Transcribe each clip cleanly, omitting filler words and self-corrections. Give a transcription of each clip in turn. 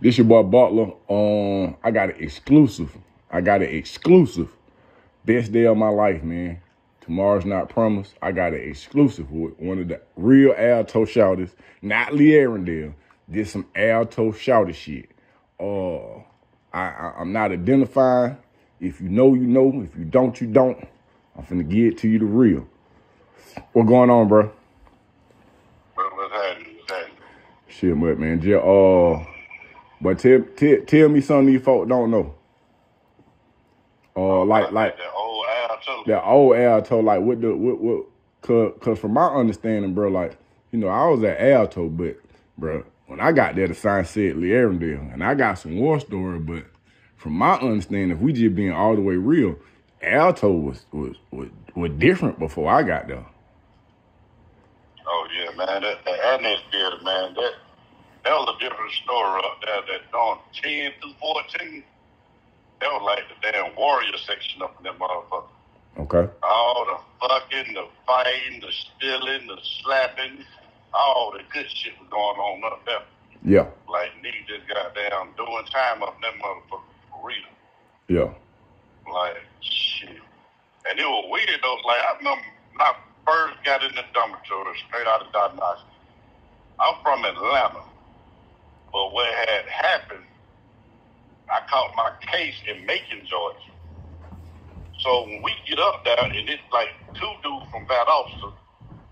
This your boy Butler. I got an exclusive. Best day of my life, man. Tomorrow's not promised. I got an exclusive with one of the real Alto Shawtys, not Lee Arendelle. Did some Alto Shawty shit. I'm not identifying. If you know, you know. If you don't, you don't. I'm finna give it to you the real. What going on, bro? What's happening? Shit, much, man. Just, but tell me something these folks don't know. Like that old Alto. That old Alto, like cause from my understanding, bro, like, you know, I was at Alto, but bro, when I got there, the sign said Lee Arendelle, and I got some war story, but from my understanding, if we just being all the way real, Alto was different before I got there. Oh yeah, man, that Annex Theater, man, that was a different story up there. That on 10 through 14, that was like the damn warrior section up in that motherfucker. Okay. All the fucking, the fighting, the stealing, the slapping, all the good shit was going on up there. Yeah. Like niggas just got down doing time up in that motherfucker for real. Yeah. Like shit. And it was weird though. Like I remember when I first got in the dormitory straight out of diagnostics. I'm from Atlanta. But what had happened, I caught my case in Macon, Georgia. So when we get up there, and it's like two dudes from Bad Officer,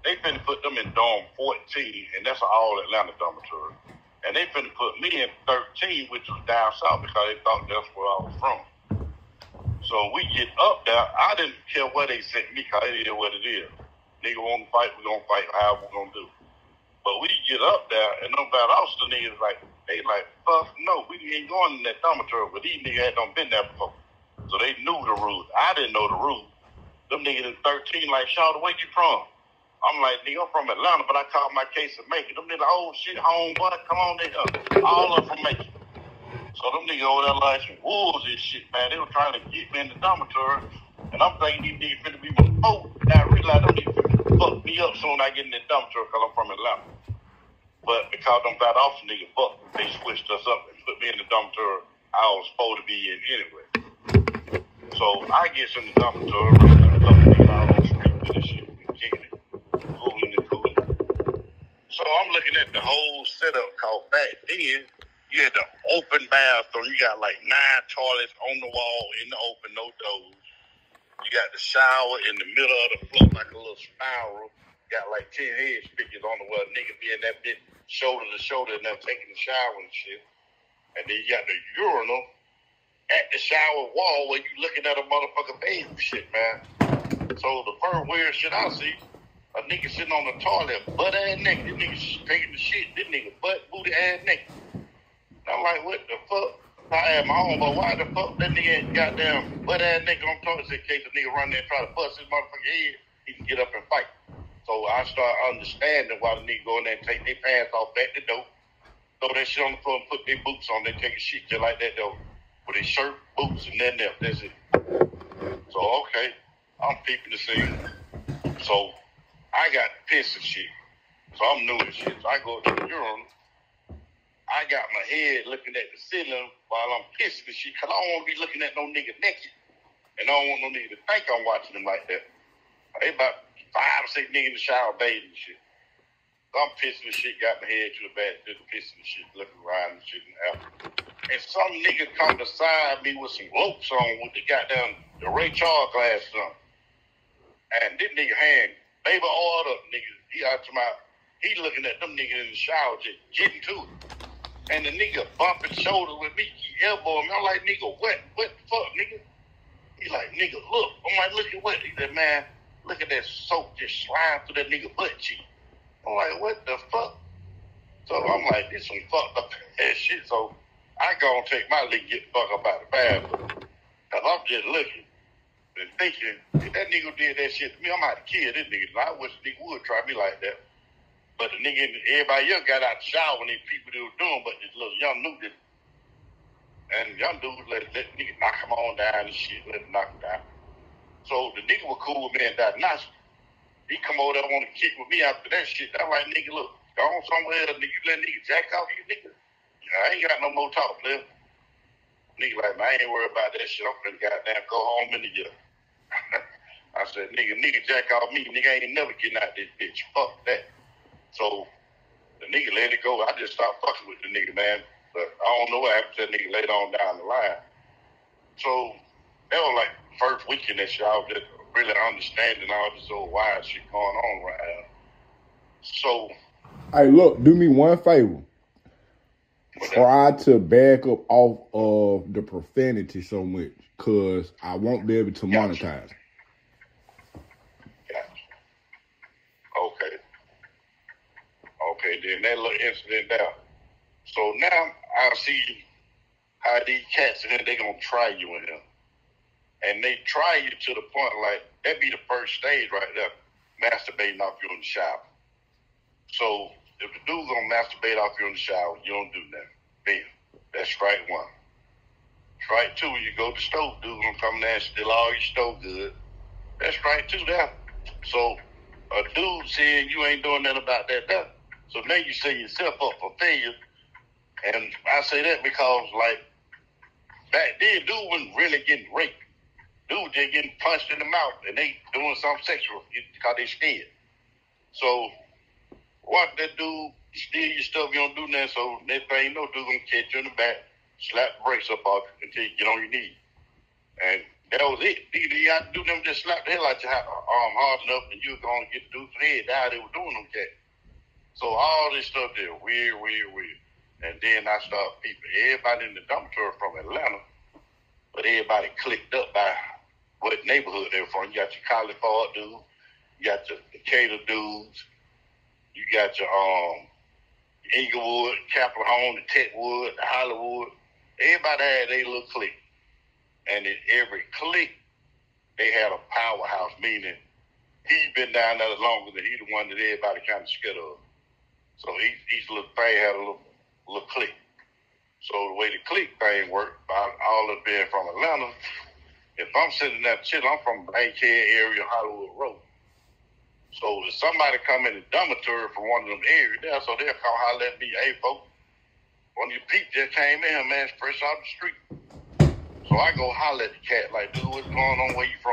they finna put them in dorm 14, and that's an all Atlanta dormitory. And they finna put me in 13, which was down south, because they thought that's where I was from. So we get up there, I didn't care where they sent me, because it is what it is. Nigga want to fight, we gonna fight, however we gonna do. But we get up there, and them Bad Officer niggas they like, fuck no, we ain't going in that dormitory, but these niggas had been there before. So they knew the rules. I didn't know the rules. Them niggas in 13 like, Shawty, where you from? I'm like, nigga, I'm from Atlanta, but I caught my case in Macon. Them niggas, oh shit, homeboy, come on, they all up from Macon. So them niggas over there like some wolves and shit, man. They were trying to get me in the dormitory, and I'm thinking these niggas finna be my foe. Now I realize them niggas finna fuck me up soon I get in the dormitory because I'm from Atlanta. But because them Bad Officer niggas fucked, they switched us up and put me in the dormitory I was supposed to be in anyway. So I get in the dormitory, a couple niggas out on the street with this shit, kicking it, cooling. So I'm looking at the whole setup, called back then, you had the open bathroom. You got like 9 toilets on the wall, in the open, no doors. You got the shower in the middle of the floor like a little spiral. Got like 10 head speakers on the wall. Nigga be in that bitch shoulder to shoulder and they're taking the shower and shit. And then you got the urinal at the shower wall where you looking at a motherfucker bathing shit, man. So the first weird shit I see, a nigga sitting on the toilet, butt ass naked. This nigga taking the shit. This nigga butt booty ass naked. I'm like, what the fuck? I had my own, but why the fuck that nigga goddamn butt ass naked on toilet in case a nigga run there and try to bust his motherfucking head, he can get up and fight. So I start understanding why the nigga go in there and take their pants off at the door, throw that shit on the floor and put their boots on, they take a shit just like that though. With their shirt, boots, and then that's it. So okay, I'm peeping the scene. So I got piss and shit. So I'm new and shit. So I go to the urinal. I got my head looking at the ceiling while I'm pissing and shit, cause I don't want to be looking at no nigga naked. And I don't want no nigga to think I'm watching them like that. They about 5 or 6 niggas in the shower bathing and shit. So I'm pissing and shit, got my head to the back, just pissing and shit, looking around and shit and out. And some nigga come beside me with some ropes on with the goddamn the Ray Charles glasses on. And this nigga hand, baby order, nigga, he looking at them niggas in the shower just getting to it. And the nigga bumping shoulders with me, he elbowing me. I'm like, nigga, what the fuck, nigga? He like, nigga, look. I'm like, look at what? He said, man, look at that soap just slime through that nigga butt cheek. I'm like, what the fuck? So I'm like, this some fucked up ass shit. So I go and take my leak, get the fuck up out the bathroom. Cause I'm just looking and thinking, if that nigga did that shit to me, I'm about to kill this nigga. I wish a nigga would try me like that. But the nigga, everybody else got out the shower when these people they were doing, but this little young dude didn't. And young dude let nigga knock him on down and shit, let him knock him down. So the nigga was cool with me and diagnostic. He come over there want to kick with me after that shit. I'm like, nigga, look, go on somewhere else, nigga. You let nigga jack off you, nigga. I ain't got no more talk, player. Nigga like, man, I ain't worried about that shit. I'm finna goddamn go home in the year. I said, nigga jack off me. Nigga ain't never getting out this bitch. Fuck that. So the nigga let it go. I just stopped fucking with the nigga, man. But I don't know what happened to that nigga later on down the line. So that was like the first weekend that shit. I was just really understanding all this old wild shit going on right now. So, hey, look, do me one favor. Try to back up off of the profanity so much, cause I won't be able to monetize. Okay, then that little incident there. So now I see how these cats in here, they gonna try you in here. And they try you to the point like, that be the first stage right there, masturbating off you in the shower. So if the dude gonna masturbate off you in the shower, you don't do nothing. Bam. That's strike one. Strike two, you go to the stove, dude gonna come there and steal all your stove goods. That's strike two there. So a dude saying you ain't doing nothing about that there. So now you set yourself up for failure. And I say that because, like, back then, dude wasn't really getting raped. Dude just getting punched in the mouth, and they doing something sexual because they scared. So, once that dude steal your stuff, you don't do nothing, so next thing you know, dude gonna catch you in the back, slap the brakes up off you until you get on your knees. And that was it. You had to do them just slap the hell out your arm hard enough, and you were gonna get the dude's head. That's how they were doing them cats. So all this stuff there, weird. And then I started peeping. Everybody in the dormitory from Atlanta, but everybody clicked up by what neighborhood they were from. You got your College Park dudes, you got your Decatur dudes, you got your Inglewood, Capitol Home, the Techwood, the Hollywood. Everybody had their little clique. And in every clique, they had a powerhouse, meaning he's been down there longer than he the one that everybody kind of scared of. So each little thing had a little clique. So the way the clique thing worked, all of being from Atlanta, if I'm sitting there chilling, I'm from Bankhead area, Hollywood Road. So if somebody come in the dormitory from one of them areas there, so they'll come holler at me, hey, folks, one of your people just came in here, man, fresh off the street. So I go holler at the cat, like, dude, what's going on? Where you from?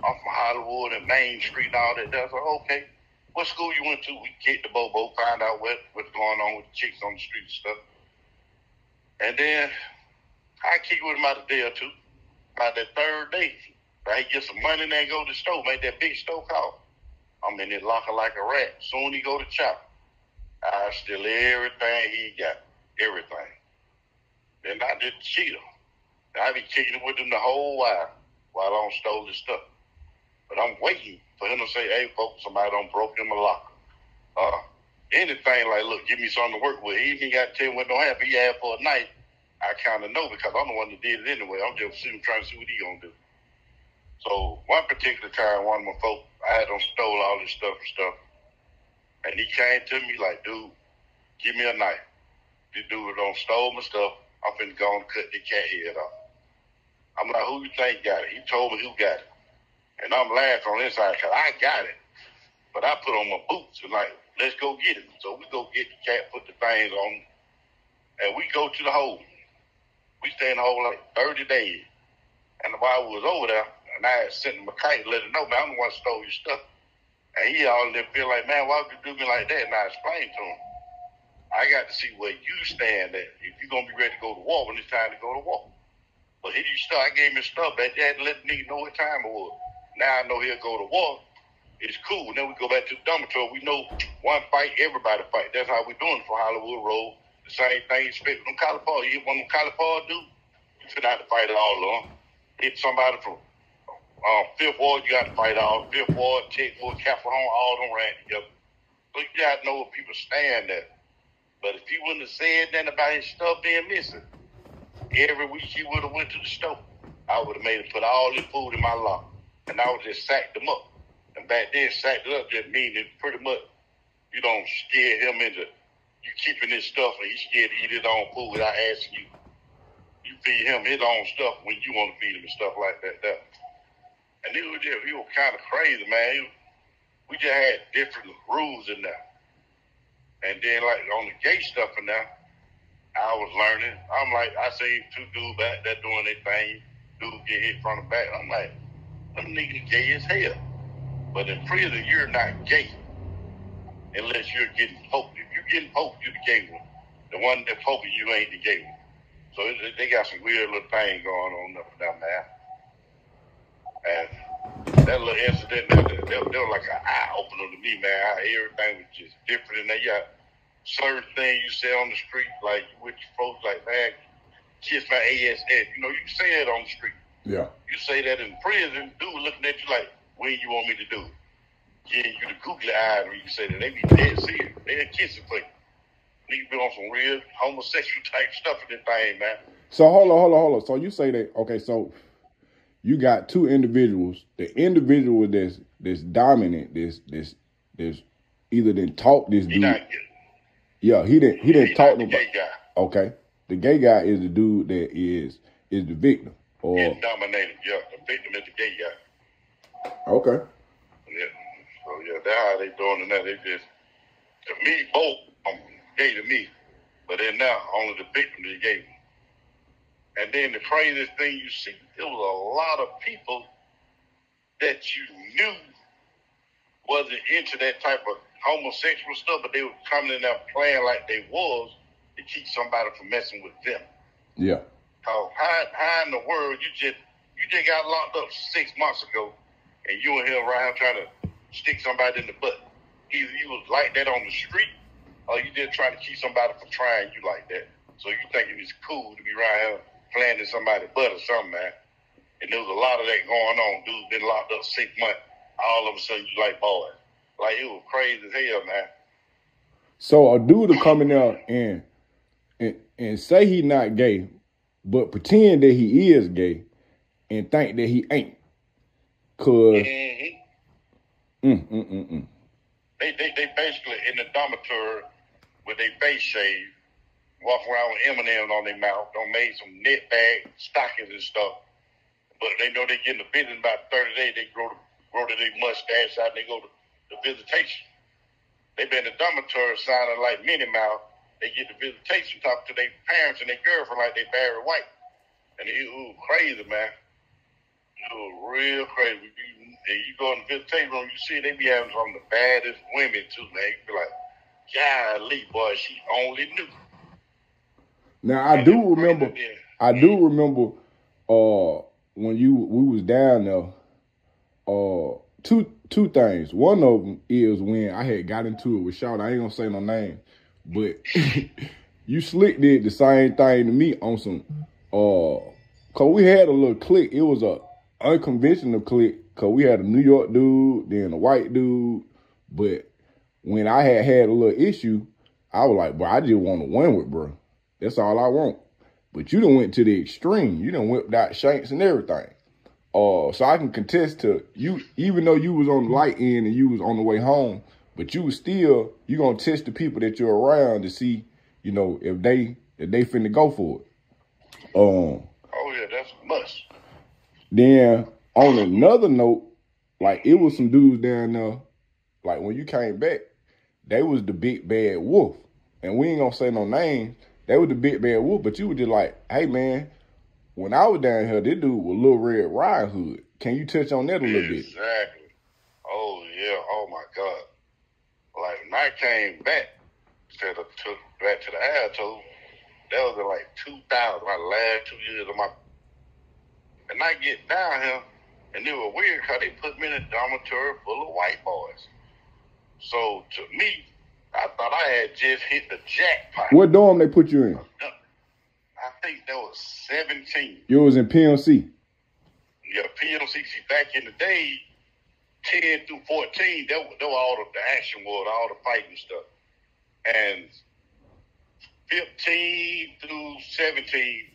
I'm from Hollywood and Main Street and all that. I was like, okay. What school you went to? We kicked the bobo, find out what's going on with the chicks on the street and stuff. And then I kick with him out a day or two. About that third day, I get some money and then go to the store, make that big store call. I'm in there locker like a rat. Soon he go to chop. I steal everything he got. Everything. Then I just cheat him. I be kicking with him the whole while I don't stole his stuff. But I'm waiting for him to say, hey, folks, somebody done broke him a locker. Anything like, look, give me something to work with. He even got to tell me what don't happen. He had for a night. I kind of know because I'm the one that did it anyway. I'm just trying to see what he going to do. So one particular time, one of my folks, I had them stole all this stuff. And he came to me like, dude, give me a knife. This dude done stole my stuff. I'm finna go and cut the cat head off. I'm like, who you think got it? He told me who got it. And I'm laughing on the inside because I got it. But I put on my boots and like, let's go get it. So we go get the cat, put the things on, and we go to the hole. We stay in the hole like 30 days. And while we was over there, and I had sent him a kite to let him know, man, I'm the one who stole your stuff. And he all there feel like, man, why would you do me like that? And I explained to him, I got to see where you stand at. If you're going to be ready to go to war when it's time to go to war. But he stuff, I gave him his stuff back there and let the nigga know what time it was. Now I know he'll go to war. It's cool. And then we go back to the dormitory. We know one fight, everybody fight. That's how we doing it for Hollywood Road. The same thing you expect from California. You hit one of them California dudes, you fit out to fight all of them. Hit somebody from Fifth Ward, you got to fight all. Fifth Ward, Techwood, Capitol Home, all of them ran together. So you got to know where people stand at. But if he wouldn't have said nothing about his stuff being missing, every week he would have went to the store. I would have made him put all his food in my locker. And I would just sack them up. And back then, sacked it up just meaning pretty much you don't scare him into you keeping his stuff and he's scared to eat his own food without asking you. You feed him his own stuff when you want to feed him and stuff like that. And he was kind of crazy, man. We just had different rules in there. And then, like, on the gay stuff in there, I was learning. I'm like, I seen two dudes back there doing their thing. Dude get hit from the back. I'm like, them niggas gay as hell. But in prison, you're not gay unless you're getting poked. If you're getting poked, you're the gay one. The one that poking you ain't the gay one. So they got some weird little thing going on up and down there. And that little incident, that was like an eye-opener to me, man. How everything was just different. And they got certain things you say on the street, like with your folks, like, man, kiss my ass. You know, you can say that on the street. Yeah. You say that in prison, dude looking at you like, when you want me to do it? Yeah, you the googly eyes when you say that. They be dead serious. They're kissing for you. Niggas be on some real homosexual type stuff in this thing, man. So hold on. So you say that, okay, so you got two individuals. The individual that's dominant, this either didn't talk this dude. He didn't talk about. Gay guy. Okay. The gay guy is the dude that is the victim. Or getting dominated, yeah. The victim is the gay guy. Okay. Yeah. So yeah, that's how they doing it now. They just, to me, both gay to me. But then now only the victim is gay. And then the craziest thing you see, there was a lot of people that you knew wasn't into that type of homosexual stuff, but they were coming in there playing like they was to keep somebody from messing with them. Yeah. How in the world you just got locked up 6 months ago, and you and him around trying to stick somebody in the butt? Either you was like that on the street, or you just trying to keep somebody from trying you like that. So you thinking it's cool to be around here playing in somebody's butt or something, man. And there was a lot of that going on. Dudes been locked up 6 months. All of a sudden you like boys. Like, it was crazy as hell, man. So a dude to come in there and say he not gay, but pretend that he is gay and think that he ain't. Cause They basically in the dormitory with their face shaved, walk around with M&M's on their mouth, don't made some net bag stockings and stuff. But they know they get in the business about 30 days, they grow to their mustache out and they go to the visitation. They been in the dormitory sounding like Minnie Mouse. They get the visitation, talk to their parents and their girlfriend like they Barry White. And it was crazy, man. It was real crazy. And you go in the visitation room, you see they be having some of the baddest women too, man. You be like, golly, boy, she only knew. Now I do remember when we was down there, two things. One of them is when I had got into it with Shawty. I ain't gonna say no name, but you slick did the same thing to me on some, cause we had a little clique. It was a unconventional clique, cause we had a New York dude, then a white dude. But when I had a little issue, I was like, bro, I just want to win with bro. That's all I want. But you done went to the extreme. You done whipped out shanks and everything. So I can contest to you, even though you was on the light end and you was on the way home, but you was still, you gonna test the people that you're around to see, you know, if they finna go for it. Oh yeah, that's a must. Then on another note, like it was some dudes down there, like when you came back, they was the big bad wolf. And we ain't gonna say no names. They was the big bad wolf, but you were just like, hey man, when I was down here, this dude was Little Red Riding Hood. Can you touch on that a little bit? Exactly. Oh yeah. Oh my God. Like when I came back, instead of took back to the Alto, that was in like 2000, my last 2 years of my. And I get down here, and it was weird because they put me in a dormitory full of white boys. So to me, I thought I had just hit the jackpot. What dorm they put you in? I think that was 17. You was in PMC. Yeah, PMC. Back in the day, 10 through 14, that was all the action was, all the fighting stuff. And 15 through 17,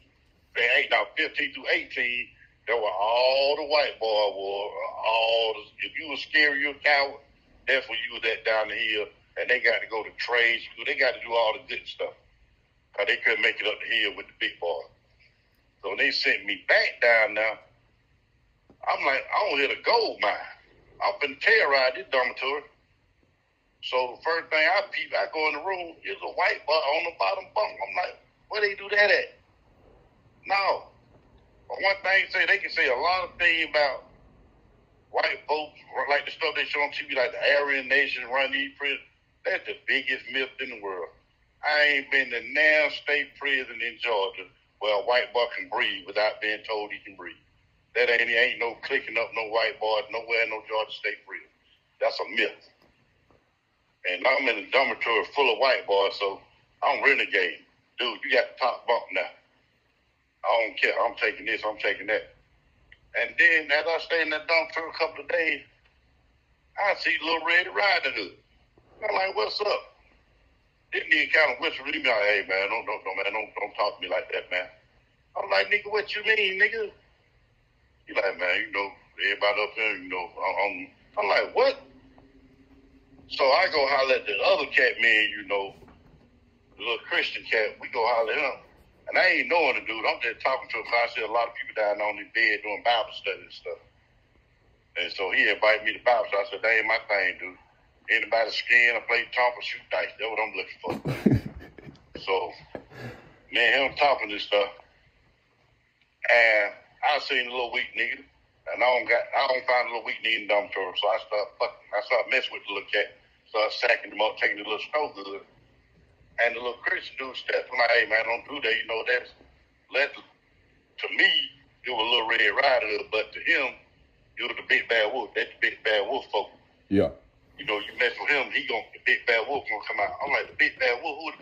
15 through 18, that were all the white boy were, if you were scary, you a coward, that's when you was at down the hill. And they got to go to trade school. They got to do all the good stuff. Because they couldn't make it up the hill with the big boy. So they sent me back down now. I'm like, I don't hit a gold mine. I'm finna terrorize this dormitory. So the first thing I go in the room, there's a white boy on the bottom bunk. I'm like, what where they do that at? No. But one thing they can say a lot of things about white folks, like the stuff they show on TV, like the Aryan Nation run these prisons. That's the biggest myth in the world. I ain't been to now state prison in Georgia where a white boy can breathe without being told he can breathe. That ain't no clicking up no white boys nowhere in no Georgia state prison. That's a myth. And I'm in a dormitory full of white boys, so I'm renegade. Dude, you got the top bunk now. I don't care. I'm taking this, I'm taking that. And then as I stay in that dormitory a couple of days, I see Little Red Riding Hood. I'm like, what's up? This nigga kind of whispered to me, like, hey, man, don't talk to me like that, man. I'm like, nigga, what you mean, nigga? He like, man, you know, everybody up here, you know, I'm like, what? So I go holler at the other cat man, you know, the little Christian cat. We go holler at him. And I ain't knowing the dude. I'm just talking to him. I see a lot of people down on his bed doing Bible study and stuff. And so he invited me to Bible study. I said, that ain't my thing, dude. Anybody skin or play top or shoot dice. That's what I'm looking for. So, man, him talking this stuff. And I seen a little weak nigga. And I don't find a little weak nigga in the dormitory. So I start messing with the little cat. Start sacking him up, taking the little snow good. And the little Christian dude stepped. I'm like, hey, man, don't do that. You know, to me, it was a Little Red Rider Hood, but to him, it was the Big Bad Wolf. That's the Big Bad Wolf folk. Yeah. You know, you mess with him, the Big Bad Wolf gonna come out. I'm like, the Big Bad Wolf? Who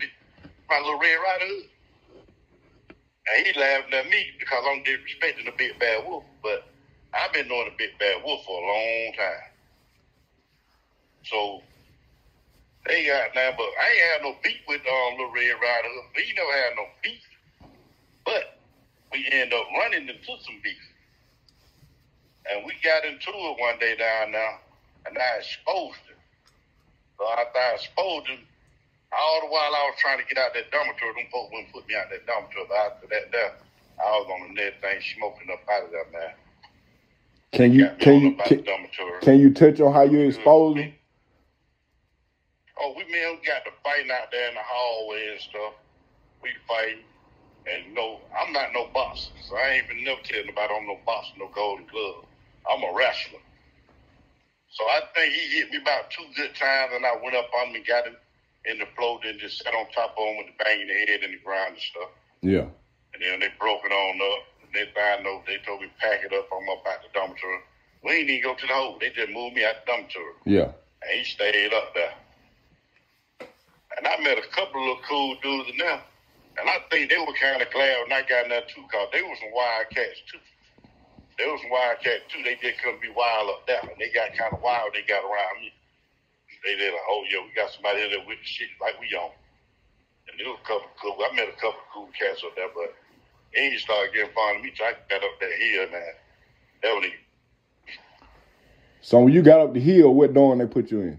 my Little Red Rider Hood? And he laughing at me because I'm disrespecting the Big Bad Wolf, but I've been knowing the Big Bad Wolf for a long time. So, they got now, but I ain't had no beef with Little Red Rider Hood. We never had no beef. But we end up running into some beef. And we got into it one day down there, and I exposed him. So after I exposed him, all the while I was trying to get out that dormitory, them folks wouldn't put me out that dormitory. But after that there, I was on the next thing smoking up out of there, man. Can you touch on how you exposed him? Oh, we got to fighting out there in the hallway and stuff. We fight. And, you know, I'm not no boxer. So I ain't been never telling nobody I'm no boxer, no golden glove. I'm a wrestler. So I think he hit me about 2 good times, and I went up on him and got him in the floor, then just sat on top of him with the banging the head in the ground and stuff. Yeah. And then they broke it on up. And they told me pack it up. I'm up out the dormitory. We ain't even go to the hole. They just moved me out the dormitory. Yeah. And he stayed up there. And I met a couple of cool dudes in there. And I think they were kind of glad when I got in there too, because they were some wild cats too. They were some wild cats too. They just couldn't be wild up there. And they got kind of wild. They got around me. They like, oh yeah, we got somebody in there with the shit like we on. And there was a couple cool. I met a couple cool cats up there, but they ain't started getting fond of me till I got up that hill, man. That was it. So when you got up the hill, what dorm they put you in?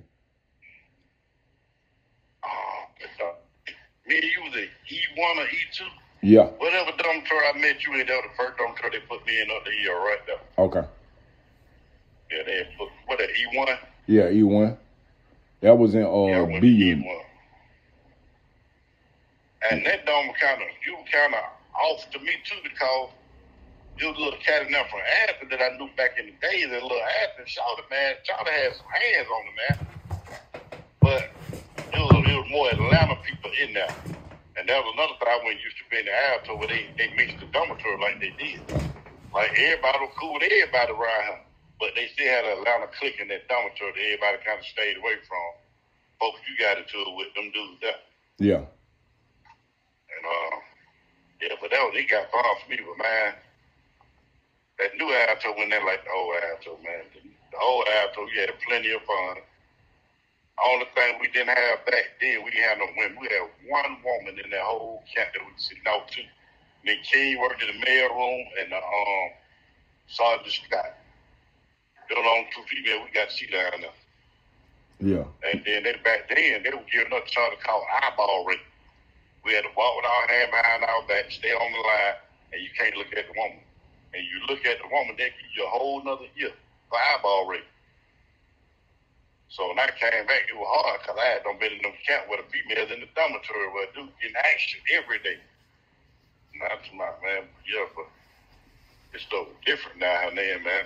Me and you was in E1 or E2. Yeah. Whatever dormitory I met you in, that was the first dormitory they put me in up the hill right there. Okay. Yeah, they put, what, that E1? Yeah, E1. That was in B unit. E1. And that dorm was kind of off to me too, because there was a little cat in there from Athens that I knew back in the day. That little Athens Shawty, man. Shawty had some hands on him, man. But it was more Atlanta people in there. And that was another thing when used to be in the Alto where they mixed the dormitory like they did. Like everybody was cool with everybody around here. But they still had an Atlanta clique in that dormitory that everybody kind of stayed away from. Folks you got into it with them dudes there. Yeah. And yeah, but it got fun for me, but man, that new Alto went there like the old Alto, man. The old Alto, you had plenty of fun. Only thing we didn't have back then, we didn't have no women. We had one woman in that whole camp that we could sit out to. Then King worked in the mail room and Sergeant Scott. Those only 2 females we got to see down there. Yeah. And then back then, they were giving us something called eyeball rape. We had to walk with our hand behind our back, stay on the line, and you can't look at the woman. And you look at the woman, they give you a whole nother year for eyeball rape. So when I came back, it was hard because I had done been in them camp with the females in the dormitory where dudes getting action every day. Not too much, man. Yeah, but it's stuff different now and then, man.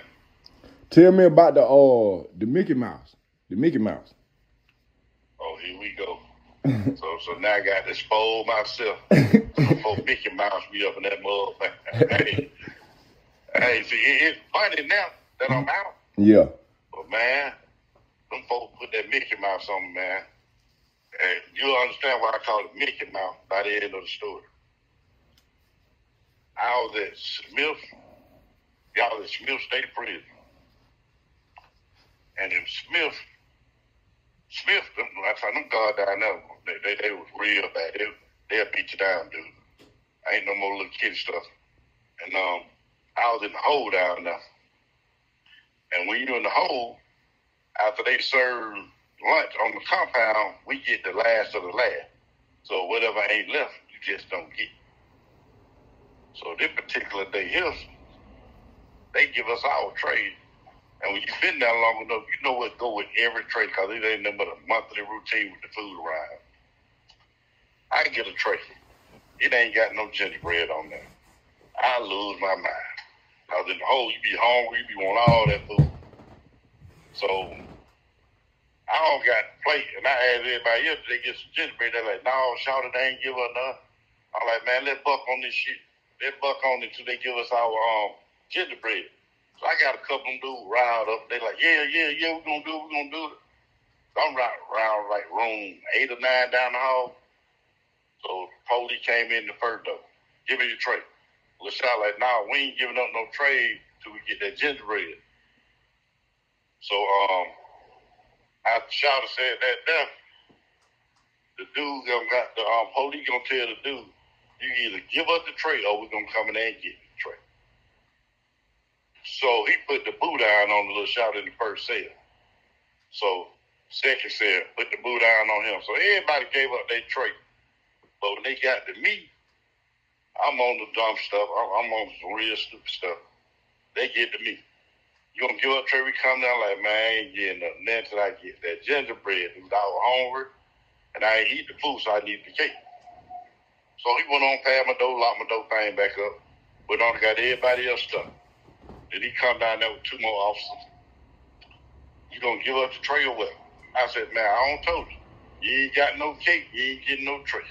Tell me about the Mickey Mouse. The Mickey Mouse. Oh, here we go. So now I got to expose myself. Before Mickey Mouse be up in that mug, man. Hey, see, it's funny now that I'm out. Yeah. But, man, them folks put that Mickey Mouse on me, man. And you'll understand why I call it Mickey Mouse by the end of the story. I was at Smith State Prison. And in Smith, I saw them guards down there, they was real bad. They'll beat you down, dude. Ain't no more little kid stuff. And I was in the hole down there. And when you're in the hole, after they serve lunch on the compound, we get the last of the last. So whatever ain't left, you just don't get. So this particular day here, they give us our trade. And when you've been there long enough, you know what go with every trade because it ain't nothing but a monthly routine with the food around. I get a tray. It ain't got no gingerbread on there. I lose my mind. Because in the hole, you be hungry, you be want all that food. So I don't got a plate, and I asked everybody else, they get some gingerbread. They're like, no, Shawty, they ain't give us enough. I'm like, man, let's buck on this shit. Let's buck on it till they give us our gingerbread. So I got a couple of them dudes riled up. They like, yeah, we're gonna do it. So I'm around like room 8 or 9 down the hall. So police came in the first door. Give me your tray. Well, shot like, nah, we ain't giving up no trade till we get that gingerbread. So after Shawty said that there, the dude got the police gonna tell the dude, you either give us the tray or we're gonna come in there and get the tray. So he put the boot down on the little Shawty in the first cell. So second cell put the boot down on him. So everybody gave up their tray. But when they got to me, I'm on the dumb stuff. I'm on some real stupid stuff. They get to me. You gonna give up tray? We come down like, man, I ain't getting nothing. Then till I get that gingerbread. I was hungry, and I ain't eat the food, so I need the cake. So he went on past my door, locked my door thing back up, but on got everybody else stuff. Then he come down there with 2 more officers. You gonna give up the tray or what? I said, man, I don't told you. You ain't got no cake, you ain't getting no tray.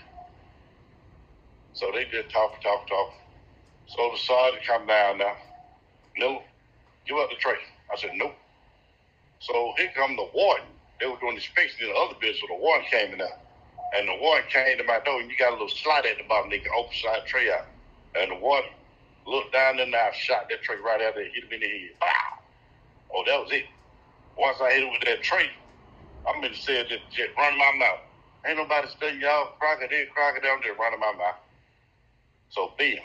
So they just talk. So the sergeant come down now. No, give up the tray. I said, nope. So here come the warden. They were doing inspection in the other business, so the warden came in there. And the warden came to my door, and you got a little slide at the bottom. They can open slide tray out. And the warden looked down there, and I shot that tray right out there, hit him in the head. Wow. Oh, that was it. Once I hit him with that tray, I'm in the cell just running my mouth. Ain't nobody studying y'all. Crocodile, just running my mouth. So, bam.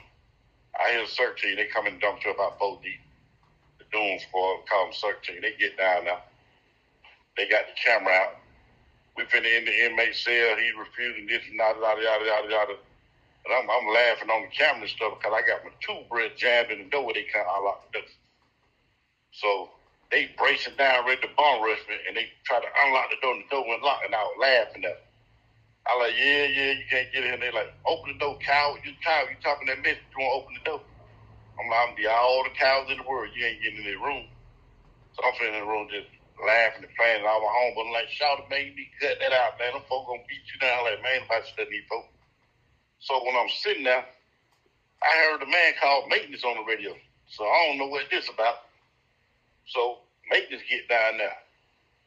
I hear the search team. They come in and dump to about 4 deep. The Doom Squad, call them search team. They get down now. They got the camera out. We finna in the inmate cell. He refusing this and yada. And I'm laughing on the camera and stuff because I got my toothbrush jammed in the door where they can't unlock the door. So they bracing down, ready to bomb rush me, and they try to unlock the door, and the door went locked, and I was laughing at them. I like, yeah, you can't get in. They like, open the door, coward. You talking that mess, you want to open the door. I'm like, I'm all the cowards in the world. You ain't getting in the room. So I'm sitting in the room just laughing and playing. And I was home, but I'm like, Shawty, man, you need to cut that out, man. Them folks gonna beat you down. I'm like, man, nobody studying these folks. So when I'm sitting there, I heard a man called maintenance on the radio. So I don't know what this about. So maintenance get down there.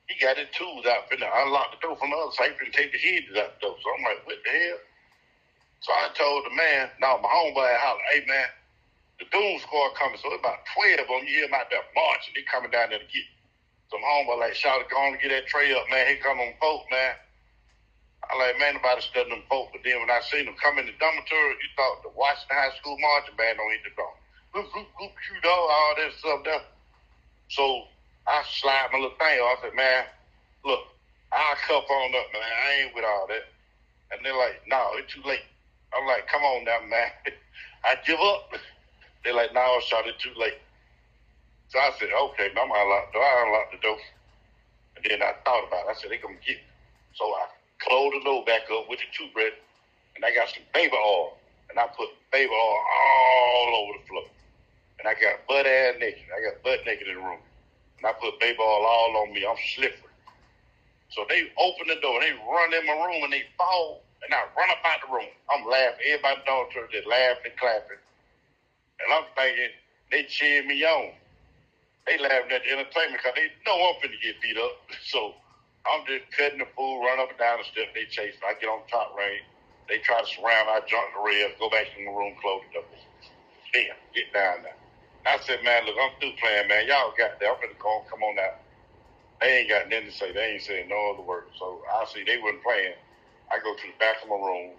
He got his tools out, finna unlock the door from the other side, finna take the hinges out the door. So I'm like, what the hell? So I told the man, my homeboy hollered, hey man, the Doom Squad coming. So it's about 12 of them. You hear them out there marching. They coming down there to get some homeboy like, Shawty, go on and get that tray up, man. Here come them folks, man. I like, man, nobody studying them folks. But then when I seen them come in the dormitory, you thought the Washington High School marching band don't hit the drum. Whoop, shoot all that stuff there. So I slide my little thing off. I said, man, look, I'll cuff on up, man. I ain't with all that. And they're like, no, it's too late. I'm like, come on now, man. I give up. They're like, no, Shawty, it's too late. So I said, okay, I'm gonna unlock the door. I unlocked the door. And then I thought about it. I said, they gonna get me. So I closed the door back up with the toothbrush, and I got some baby oil. and I put baby oil all over the floor. And I got butt-ass naked. I got butt naked in the room. And I put baby oil all on me. I'm slippery. So they open the door, and they run in my room, and they fall, and I run up out the room. I'm laughing. Everybody in the dormitory, they're laughing and clapping. And I'm thinking, they cheering me on. They laughing at the entertainment because they know I'm finna get beat up. So I'm just cutting the food, run up and down the steps. They chase me. I get on top range. They try to surround me. I jump the rails, go back in the room, close the door. Damn, get down there. I said, man, look, I'm through playing, man. Y'all got that. I'm finna go on, come on out. They ain't got nothing to say. They ain't saying no other word. So I see they wasn't playing. I go to the back of my room,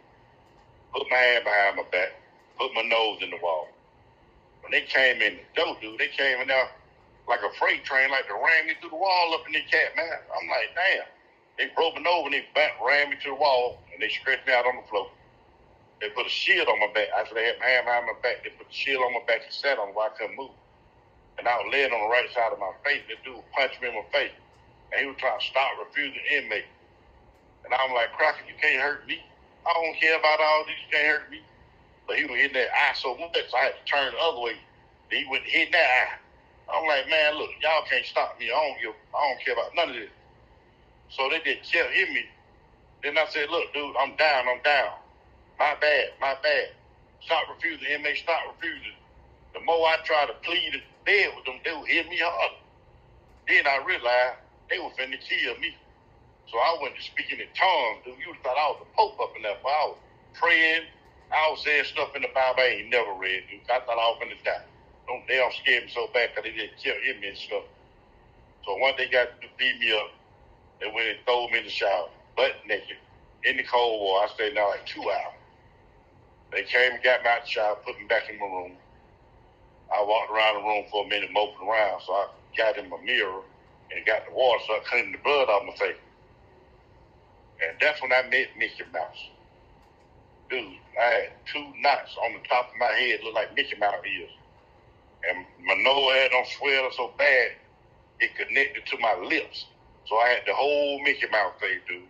put my hand behind my back, put my nose in the wall. When they came in the door, dude, they came in there like a freight train, like they ran me through the wall up in the cat, man. I'm like, damn. They broke me over and they ran me to the wall and they stretched me out on the floor. They put a shield on my back. After they had my hand behind my back, they put a shield on my back and sat on it while I couldn't move. And I was laying on the right side of my face. This dude punched me in my face. And he was trying to stop refusing inmate. And I'm like, Crockett, you can't hurt me. I don't care about all this. You can't hurt me. But he was hitting that eye so much, so I had to turn the other way. Then he went hitting that eye. I'm like, man, look, y'all can't stop me. I don't care about none of this. So they just kept hitting me. Then I said, look, dude, I'm down. My bad. Stop refusing, inmate, stop refusing. The more I tried to plead and beg with them, they would hit me hard. Then I realized they were finna kill me. So I went to speaking in tongues, dude. You thought I was the Pope up in that, but I was praying. I was saying stuff in the Bible I ain't never read, dude. I thought I was finna die. They don't scare me so bad because they just killed him and stuff. So once they got to beat me up, they went and threw me in the shower, butt naked, in the cold water. I stayed there like 2 hours. They came and got me out the shower, put me back in my room. I walked around the room for a minute, moping around, so I got in my mirror and got the water, so I cleaned the blood off my face. And that's when I met Mickey Mouse. Dude, I had 2 knots on the top of my head, looked like Mickey Mouse ears. And my nose had on swell so bad, it connected to my lips. So I had the whole Mickey Mouse face, dude.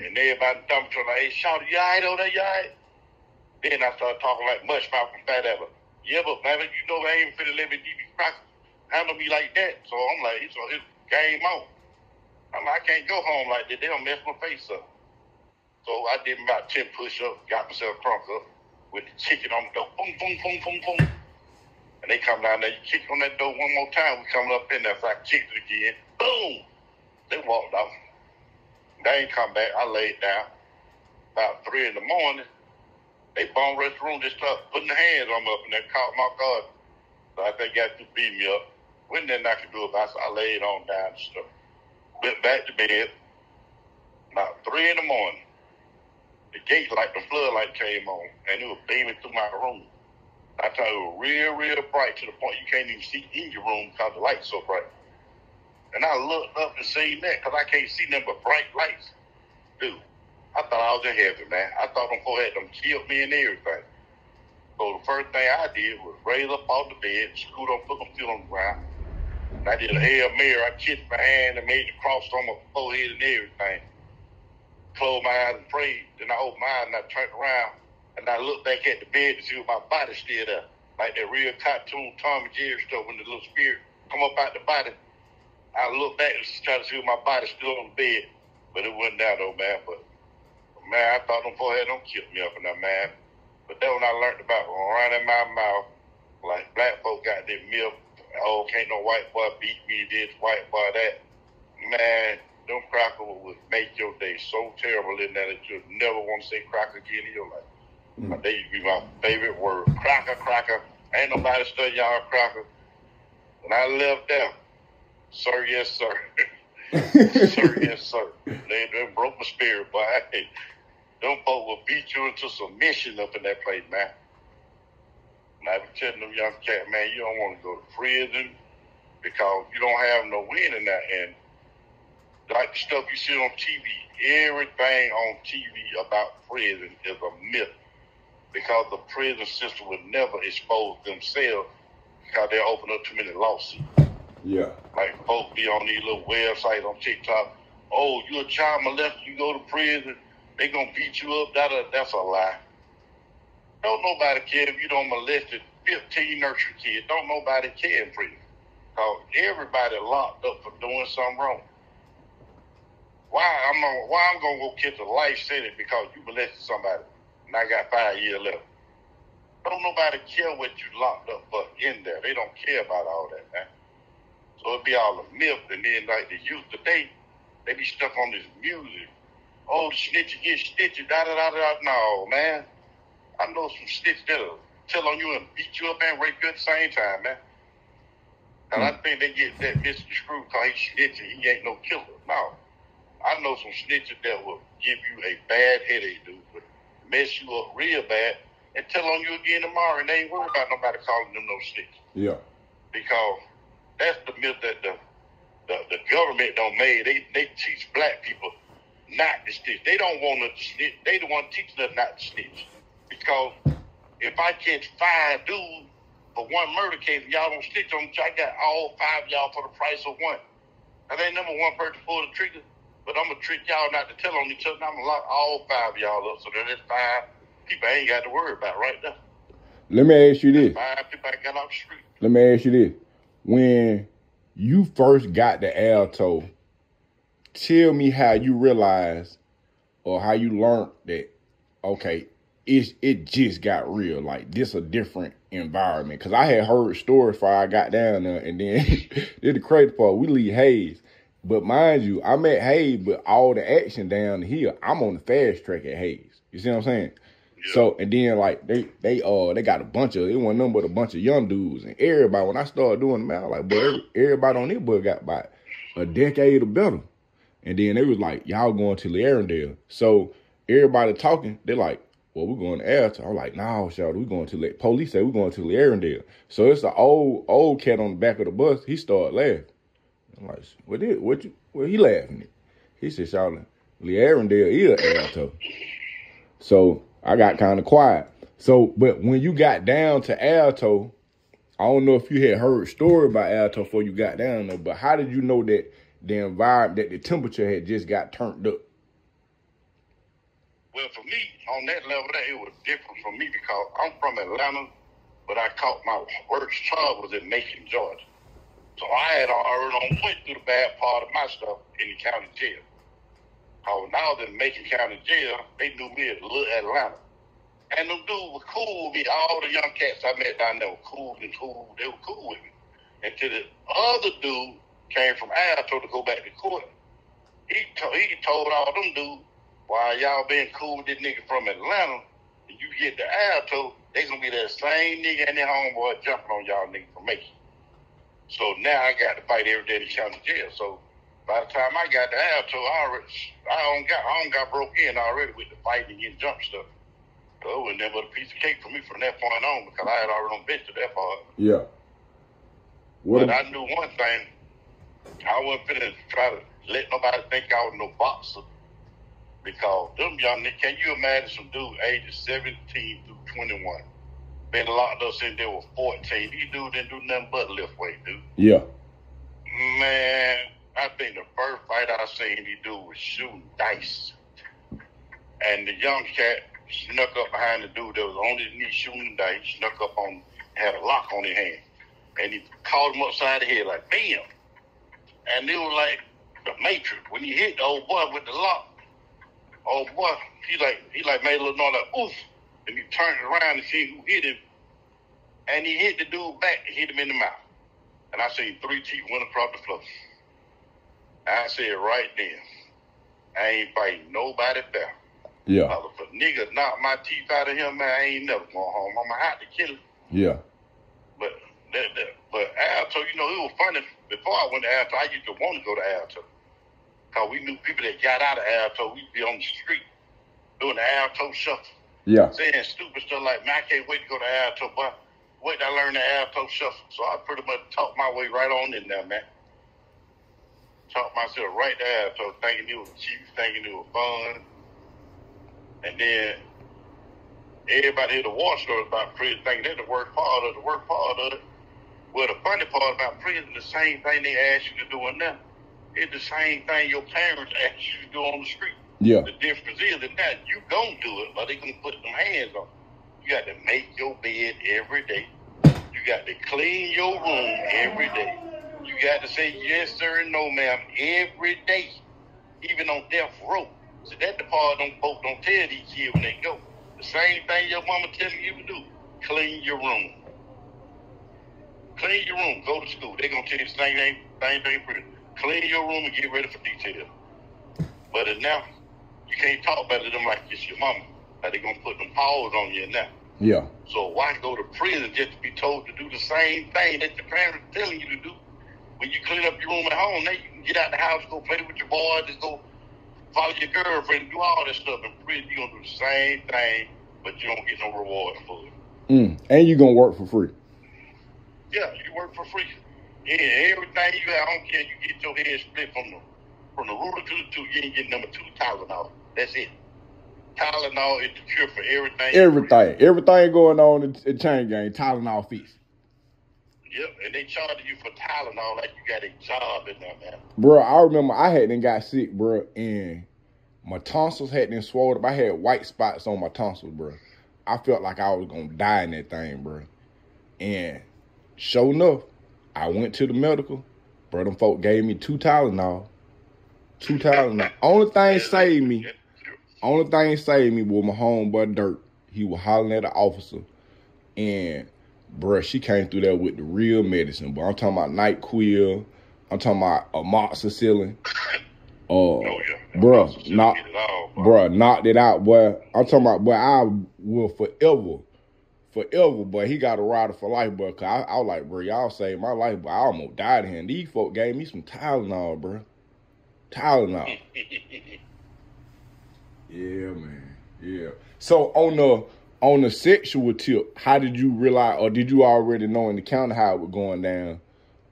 And everybody dumped me like, hey, Shawty, you all right over there, you all right? Then I started talking like Mush Mouth from Fat Ever. Yeah, but man, you know I ain't finna let me DB Crockett handle me like that. So I'm like, it's game on. I'm like, I can't go home like that. They don't mess my face up. So I did about 10 push-ups, got myself crunk up with the chicken on the door. Boom, boom, boom, boom, boom. And they come down there, you kick on that door one more time, we coming up in there, so I kicked it again. Boom! They walked off. They ain't come back. I laid down. About 3 in the morning, they bone rushed the room, just started putting their hands on me up, and they caught my guard. So I think they got to beat me up. Wasn't nothing I could do about it, so I laid on down and stuff. Went back to bed. About 3 in the morning, the gate light, the floodlight came on, and it was beaming through my room. I tell you, it was real, real bright to the point you can't even see in your room because the light's so bright. And I looked up and seen that because I can't see nothing but bright lights. Dude, I thought I was in heaven, man. I thought them folks had them killed me and everything. So the first thing I did was raise up off the bed, scoot up, put my feet on the ground. And I did a Hail Mary. I kissed my hand and made the cross on my forehead and everything. Closed my eyes and prayed. Then I opened my eyes and I turned around. And I looked back at the bed to see if my body still there. Like that real cartoon Tom and Jerry stuff when the little spirit come up out the body. I looked back and tried to see if my body still on the bed. But it wasn't there though, man. But man, I thought them folks had them killed me up in there, man. But that's when I learned about running my mouth. Like black folk got that milk. Oh, can't no white boy beat me this, white boy that. Man, them crackers would make your day so terrible in that you'll never want to say cracker again in your life. They used to be my favorite word. Cracker. Ain't nobody study y'all cracker. When I left there, sir, yes, sir. Sir, yes, sir. They broke my spirit, boy. Them folks will beat you into submission up in that place, man. And I be telling them young cat, man, you don't want to go to prison because you don't have no win in that. And like the stuff you see on TV, everything on TV about prison is a myth. Because the prison system would never expose themselves because they open up too many lawsuits. Yeah. Like folks be on these little websites on TikTok. Oh, you a child molester, you go to prison, they gonna beat you up. That's a lie. Don't nobody care if you don't molested 15 nursery kids. Don't nobody care for you. Because everybody locked up for doing something wrong. Why I'm gonna go catch a life sentence because you molested somebody and I got 5 years left? Don't nobody care what you locked up for in there. They don't care about all that, man. So it be all a myth, and then like the youth today, they be stuck on this music. Oh, snitch get stitched, da da da da. No, man. I know some snitch that'll tell on you and beat you up and rape you at the same time, man. And I think they get that Mr. Screw because he's snitching. He ain't no killer. No. I know some snitches that will give you a bad headache, dude, but mess you up real bad and tell on you again tomorrow, and they ain't worried about nobody calling them no snitch. Yeah. Because that's the myth that the government don't make. They teach black people not to snitch. They don't want to snitch. They the one teaching us not to snitch. Because if I catch 5 dudes for one murder case and y'all don't snitch on them, I got all 5 of y'all for the price of one. Now, they number one person pull the trigger, but I'm going to trick y'all not to tell on each other. I'm going to lock all 5 of y'all up so that there's 5 people I ain't got to worry about right now. Let me ask you this. 5 people I got off the street. Let me ask you this. When you first got the Alto, tell me how you realized or how you learned that, okay, it just got real. Like, this a different environment. Because I had heard stories before I got down there, and then did the crazy part. We leave Hayes. But mind you, I'm at Hayes, but all the action down here, I'm on the fast track at Hayes. You see what I'm saying? Yeah. So, and then, like, they got a bunch of, it wasn't nothing but a bunch of young dudes. And everybody, when I started doing them out, like, boy, everybody on this boy got about a decade or better. And then they was like, y'all going to the Arendelle. So, everybody talking, they're like, well, we're going to Alto. I'm like, no, Shawty, we're going to the police say we're going to the Arendelle. So it's an old cat on the back of the bus. He started laughing. I'm like, what he laughing at? He said, Shawty, the Arendelle is Alto. So I got kind of quiet. So, but when you got down to Alto, I don't know if you had heard a story about Alto before you got down there, but how did you know that the environment, that the temperature had just got turned up? Well, for me, on that level, it was different for me because I'm from Atlanta, but I caught my worst job was in Macon, Georgia. So I had already went through the bad part of my stuff in the county jail. When I was in Macon County Jail, they knew me as Little Atlanta. And them dudes were cool with me. All the young cats I met down there were cool. They were cool with me. Until the other dude came from Alto to go back to court. He told all them dudes, while y'all been cool with this nigga from Atlanta, and you get to Alto, they gonna be that same nigga and their homeboy jumping on y'all nigga from Macon. So now I got to fight every day in the county jail. So by the time I got to Alto, I don't got broke in already with the fighting and jump stuff. So it was never a piece of cake for me from that point on because I had already been to that part. Yeah. But I knew one thing. I wasn't finna try to let nobody think I was no boxer. Because them young niggas, can you imagine some dude ages 17 through 21 been locked up since they were 14? These dudes didn't do nothing but lift weight, dude. Yeah. Man, I think the first fight I seen these dudes was shooting dice. And the young cat snuck up behind the dude that was on his knee shooting dice, snuck up on, had a lock on his hand. And he called him upside the head like, bam. And it was like the Matrix. When he hit the old boy with the lock, old boy, he made a little noise like, oof. And he turned around and see who hit him. And he hit the dude back and hit him in the mouth. And I seen 3 teeth went across the floor. I said right then, I ain't fighting nobody better. Yeah. If a nigga knock my teeth out of him, man, I ain't never going home. I'm going to have to kill him. Yeah. But Alto, you know, it was funny. Before I went to Alto, I used to want to go to Alto. Because we knew people that got out of Alto, we'd be on the street doing the Alto shuffle. Yeah. Saying stupid stuff like, man, I can't wait to go to Alto, but wait till I learn the Alto shuffle. So I pretty much talked my way right on in there, man. Talked myself right to Alto, thinking it was cheap, thinking it was fun. And then everybody hear the war stories about prison, thinking that's the worst part of it. Well, the funny part about prison, the same thing they ask you to do in there. It's the same thing your parents ask you to do on the street. Yeah. The difference is that now you gonna do it, but they gonna put them hands on you. You got to make your bed every day. You got to clean your room every day. You got to say yes, sir, and no, ma'am, every day, even on death row. So that the part them folks don't tell these kids when they go. The same thing your mama telling you to do. Clean your room. Clean your room. Go to school. They're going to tell you the same thing pretty. Clean your room and get ready for detail. But now, you can't talk about them like it's your mama. Like they're going to put them paws on you now. Yeah. So why go to prison just to be told to do the same thing that your parents are telling you to do? When you clean up your room at home, now you can get out the house, go play with your boys, just go follow your girlfriend, do all that stuff. In prison, you're going to do the same thing, but you don't get no reward for it. And you're going to work for free. Yeah, you work for free. Yeah, everything you have, I don't care, you get your head split from the ruler to the tooth, you ain't getting number 2 Tylenol. That's it. Tylenol is the cure for everything. Everything going on in Chain Gang, Tylenol fix. Yep, and they charge you for Tylenol like you got a job in there, man. Bro, I remember I hadn't got sick, bro, and my tonsils hadn't swelled up. I had white spots on my tonsils, bro. I felt like I was going to die in that thing, bro. And sure enough, I went to the medical. Bro, them folk gave me 2 Tylenol. 2 Tylenol. Only thing saved me was my homeboy Dirt. He was hollering at the officer. And, bruh, she came through there with the real medicine. But I'm talking about NyQuil. I'm talking about amoxicillin. Bruh, knocked it out, boy. I'm talking about, boy, I will forever, but he got a rider for life, bro. Cause I was like, bro, y'all saved my life, but I almost died here. And these folk gave me some Tylenol, bro. Tylenol. Yeah, man. Yeah. So on the sexual tip, how did you realize, or did you already know in the county how it was going down,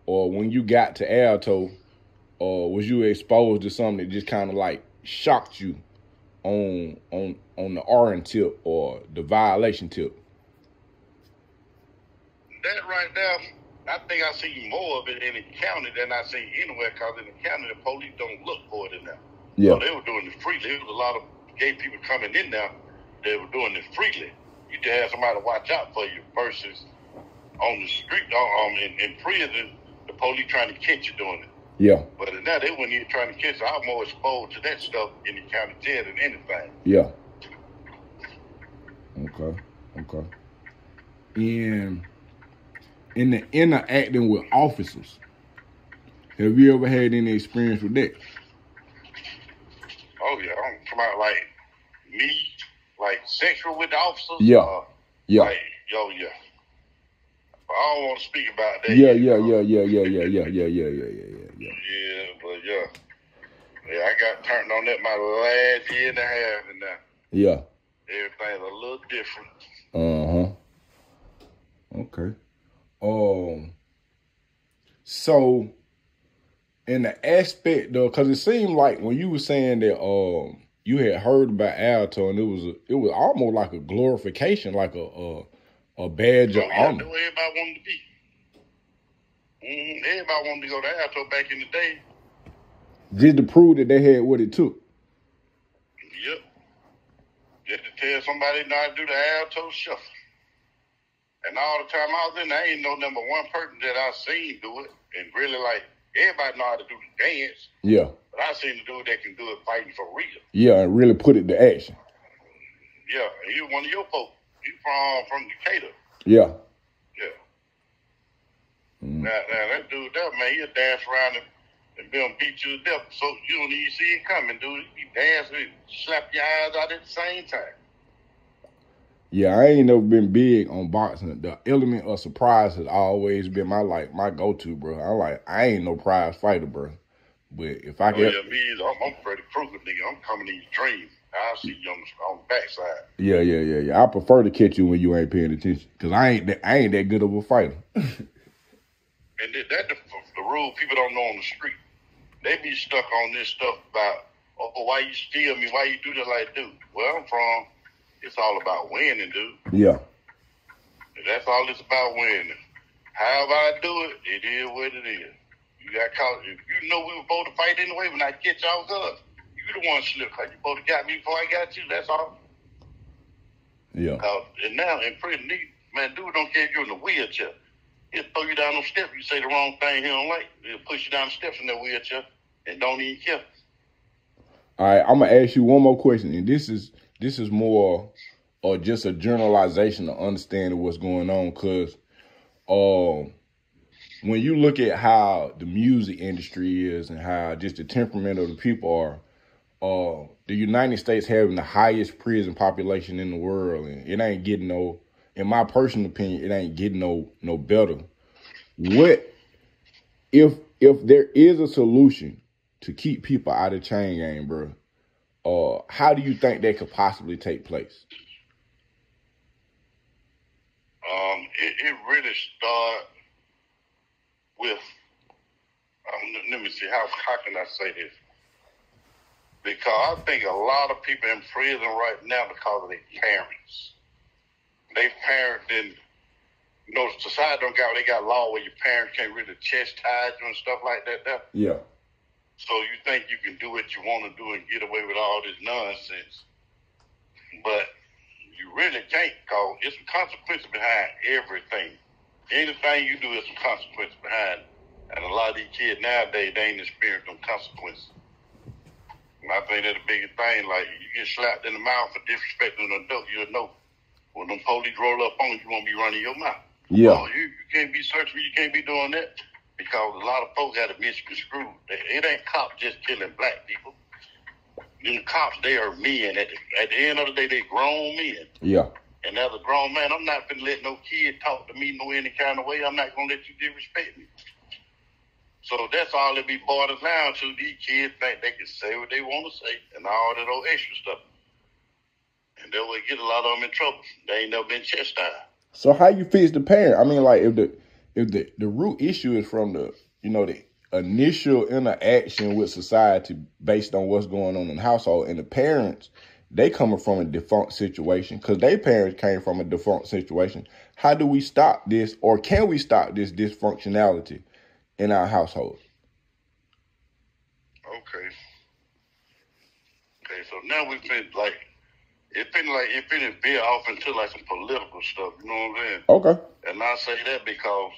or when you got to Alto, or was you exposed to something that just kind of like shocked you on the RN tip or the violation tip? That right there, I think I seen more of it in the county than I seen anywhere, because in the county, the police don't look for it in there. Yeah. So they were doing it freely. There was a lot of gay people coming in there. They were doing it freely. You just have somebody to watch out for you versus on the street, in prison, the police trying to catch you doing it. Yeah. But in there, they weren't even trying to catch you. I was more exposed to that stuff in the county jail than anything. Yeah. Okay. And in the interacting with officers, have you ever had any experience with that? Oh, yeah. I'm talking about, like, me, like, sexual with the officers? Yeah. Like, yeah. But I don't want to speak about that. Yeah. Yeah, but yeah. Yeah, I got turned on that my last year and a half and now. Yeah. Everything's a little different. Okay. So in the aspect though, because it seemed like when you were saying that you had heard about Alto and it was almost like a glorification, like a badge of honor. That's what everybody wanted to be. Everybody wanted to go to Alto back in the day. Just to prove that they had what it took. Yep. Just to tell somebody not to do the Alto shuffle. And all the time I was in there, I ain't no number one person that I seen do it. And really, like, everybody know how to do the dance. Yeah. But I seen the dude that can do it fighting for real. Yeah, and really put it to action. Yeah, and he was one of your folks. He from Decatur. Yeah. Yeah. Now, that dude there, man, he'll dance around and be on beat you to death. So you don't even see it coming, dude. He dance and slap your eyes out at the same time. Yeah, I ain't never been big on boxing. The element of surprise has always been my go-to, bro. I ain't no prize fighter, bro. But if I get... Yeah, me either. I'm Freddy Krueger, nigga. I'm coming in your dreams. I'll see you on the backside. Yeah. I prefer to catch you when you ain't paying attention. Because I ain't that good of a fighter. And that's the rule people don't know on the street. They be stuck on this stuff about, why you steal me? Why you do that like dude? Where I'm from, it's all about winning, dude. Yeah. That's all it's about, winning. However I do it, it is what it is. You got caught. If you know we were supposed to fight anyway, when I catch y'all guns, you the one slip. You supposed to got me before I got you. That's all. Yeah. And now in prison, man, dude don't care if you're in a wheelchair. He'll throw you down those steps. You say the wrong thing he don't like. He'll push you down the steps in that wheelchair and don't even care. All right, I'm gonna ask you one more question, and this is more or just a generalization of understanding what's going on, because when you look at how the music industry is and how just the temperament of the people are, the United States having the highest prison population in the world, and it ain't getting no, in my personal opinion, it ain't getting no better. What if there is a solution to keep people out of chain gang, bro? How do you think that could possibly take place? It really start with, let me see, how can I say this? Because I think a lot of people in prison right now because of their parents. Their parents didn't, society they got law where your parents can't really chastise you and stuff like that there. Yeah. So you think you can do what you want to do and get away with all this nonsense. But you really can't, because it's some consequences behind everything. Anything you do is some consequences behind it. And a lot of these kids nowadays, they ain't experienced them consequences. And I think that's the biggest thing. Like, you get slapped in the mouth for disrespecting an adult, you'll know. When them police roll up on you, you won't be running your mouth. Yeah. Oh, you can't be searching, you can't be doing that. Because a lot of folks had a misconstrued. It ain't cops just killing black people. Them cops, they are men. At the end of the day, they grown men. Yeah. And as a grown man, I'm not going to let no kid talk to me no any kind of way. I'm not going to let you disrespect me. So that's all it be boiled down to. These kids think they can say what they want to say and all that old extra stuff. And that will get a lot of them in trouble. They ain't never been chastised. So how you fix the parent? I mean, like, if the root issue is from the initial interaction with society based on what's going on in the household, and the parents, they coming from a defunct situation because their parents came from a defunct situation. How do we stop this, or can we stop this dysfunctionality in our household? Okay, so now we've been it's been veer off into like some political stuff, you know what I'm saying? Okay. And I say that because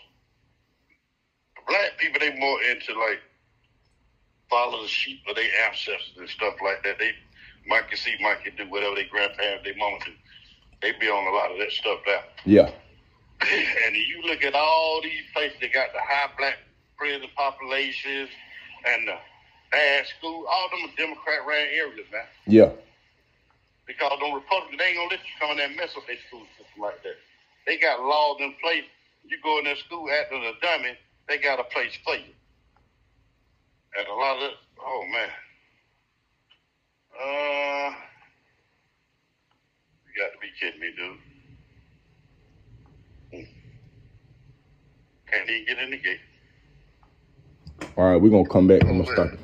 black people, they more into like follow the sheep of their ancestors and stuff like that. They might can see, might can do whatever their grandparents, their mama do. They be on a lot of that stuff now. Yeah. And you look at all these places that got the high black prison populations and the bad school, all them are Democrat-ran areas, man. Yeah. Because them Republicans, they ain't gonna let you come in there and mess up their school system like that. They got laws in place. You go in their school acting a dummy, they got a place for you. And a lot of that, oh man. You got to be kidding me, dude. Can't even get in the gate. All right, we're going to come back. I'm going to start.